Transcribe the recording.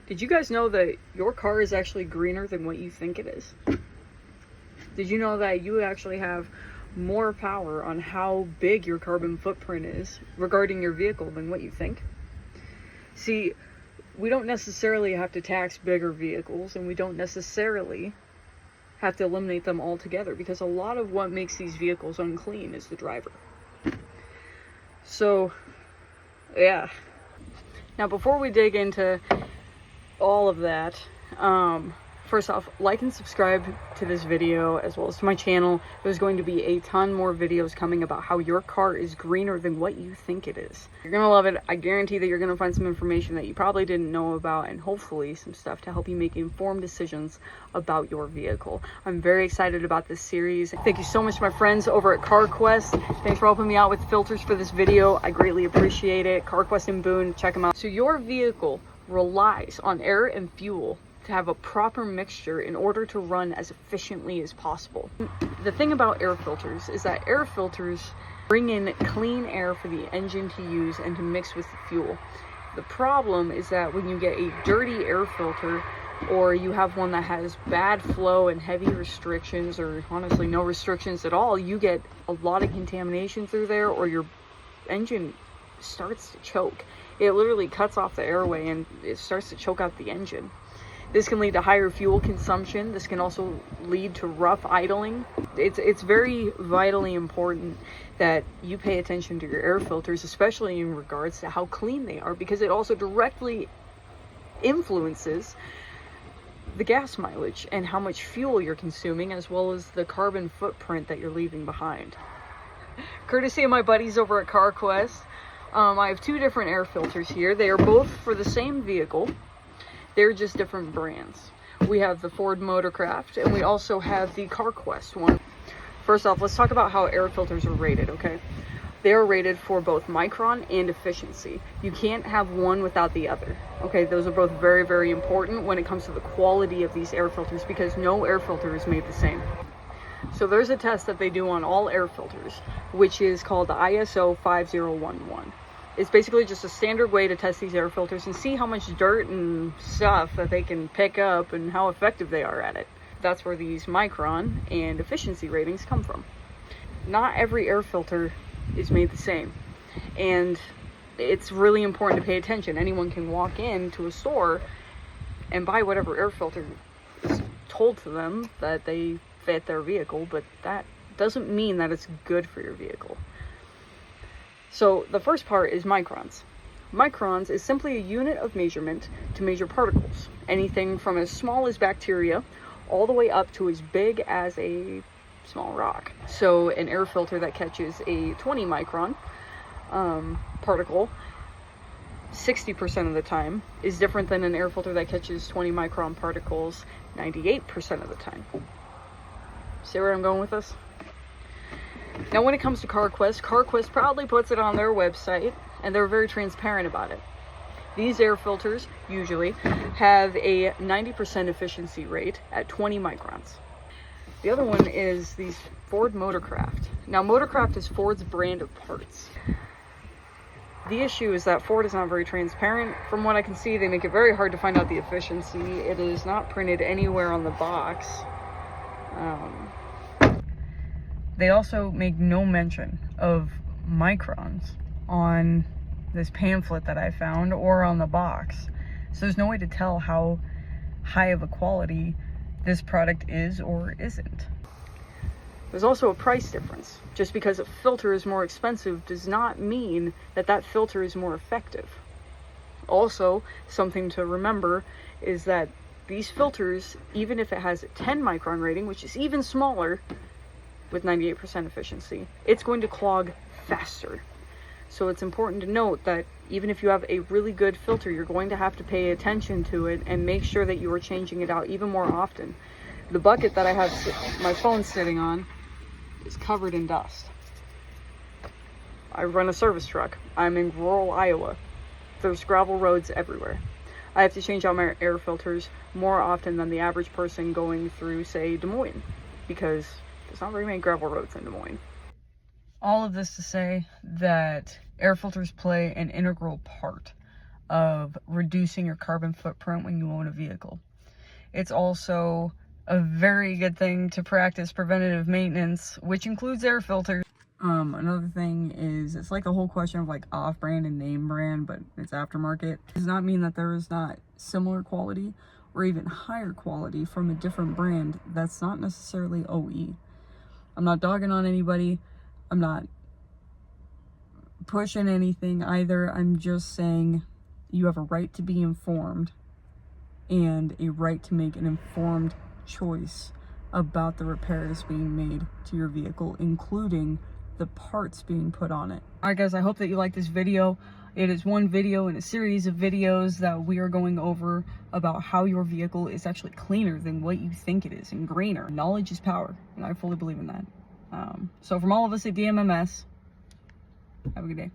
Did you guys know that your car is actually greener than what you think it is? Did you know that you actually have more power on how big your carbon footprint is regarding your vehicle than what you think? See, we don't necessarily have to tax bigger vehicles, and we don't necessarily have to eliminate them altogether, because a lot of what makes these vehicles unclean is the driver. So, yeah. Now, before we dig into all of that, first off, like and subscribe to this video as well as to my channel. There's going to be a ton more videos coming about how your car is greener than what you think it is. You're gonna love it. I guarantee that you're gonna find some information that you probably didn't know about, and hopefully some stuff to help you make informed decisions about your vehicle. I'm very excited about this series. Thank you so much to my friends over at CarQuest. Thanks for helping me out with filters for this video. I greatly appreciate it. CarQuest in Boone, check them out. So your vehicle relies on air and fuel to have a proper mixture in order to run as efficiently as possible. The thing about air filters is that air filters bring in clean air for the engine to use and to mix with the fuel. The problem is that when you get a dirty air filter, or you have one that has bad flow and heavy restrictions, or honestly no restrictions at all, you get a lot of contamination through there, or your engine starts to choke. It literally cuts off the airway and it starts to choke out the engine. This can lead to higher fuel consumption. This can also lead to rough idling. It's very vitally important that you pay attention to your air filters, especially in regards to how clean they are, because it also directly influences the gas mileage and how much fuel you're consuming, as well as the carbon footprint that you're leaving behind. Courtesy of my buddies over at CarQuest, I have two different air filters here. They are both for the same vehicle. They're just different brands. We have the Ford Motorcraft, and we also have the CarQuest one. First off, let's talk about how air filters are rated, okay? They are rated for both micron and efficiency. You can't have one without the other, okay? Those are both very, very important when it comes to the quality of these air filters, because no air filter is made the same. So there's a test that they do on all air filters, which is called the ISO 5011. It's basically just a standard way to test these air filters and see how much dirt and stuff that they can pick up and how effective they are at it. That's where these micron and efficiency ratings come from. Not every air filter is made the same, and it's really important to pay attention. Anyone can walk into a store and buy whatever air filter is told to them that they fit their vehicle, but that doesn't mean that it's good for your vehicle. So the first part is microns. Microns is simply a unit of measurement to measure particles, anything from as small as bacteria all the way up to as big as a small rock. So an air filter that catches a 20 micron particle 60% of the time is different than an air filter that catches 20 micron particles 98% of the time. See where I'm going with this? Now, when it comes to CarQuest, CarQuest proudly puts it on their website, and they're very transparent about it. These air filters usually have a 90% efficiency rate at 20 microns. The other one is these Ford Motorcraft. Now, Motorcraft is Ford's brand of parts. The issue is that Ford is not very transparent. From what I can see, they make it very hard to find out the efficiency. It is not printed anywhere on the box. They also make no mention of microns on this pamphlet that I found or on the box. So there's no way to tell how high of a quality this product is or isn't. There's also a price difference. Just because a filter is more expensive does not mean that that filter is more effective. Also, something to remember is that these filters, even if it has a 10 micron rating, which is even smaller, with 98% efficiency, it's going to clog faster. So it's important to note that even if you have a really good filter, you're going to have to pay attention to it and make sure that you are changing it out even more often. The bucket that I have my phone sitting on is covered in dust. I run a service truck. I'm in rural Iowa. There's gravel roads everywhere. I have to change out my air filters more often than the average person going through, say, Des Moines, because there's not very many gravel roads in Des Moines. All of this to say that air filters play an integral part of reducing your carbon footprint when you own a vehicle. It's also a very good thing to practice preventative maintenance, which includes air filters. Another thing is, it's like the whole question of like off-brand and name brand, but it's aftermarket. It does not mean that there is not similar quality or even higher quality from a different brand that's not necessarily OE. I'm not dogging on anybody. I'm not pushing anything either. I'm just saying you have a right to be informed and a right to make an informed choice about the repairs being made to your vehicle, including the parts being put on it. All right, guys, I hope that you like this video. It is one video in a series of videos that we are going over about how your vehicle is actually cleaner than what you think it is and greener. Knowledge is power, and I fully believe in that. So from all of us at DMMS, have a good day.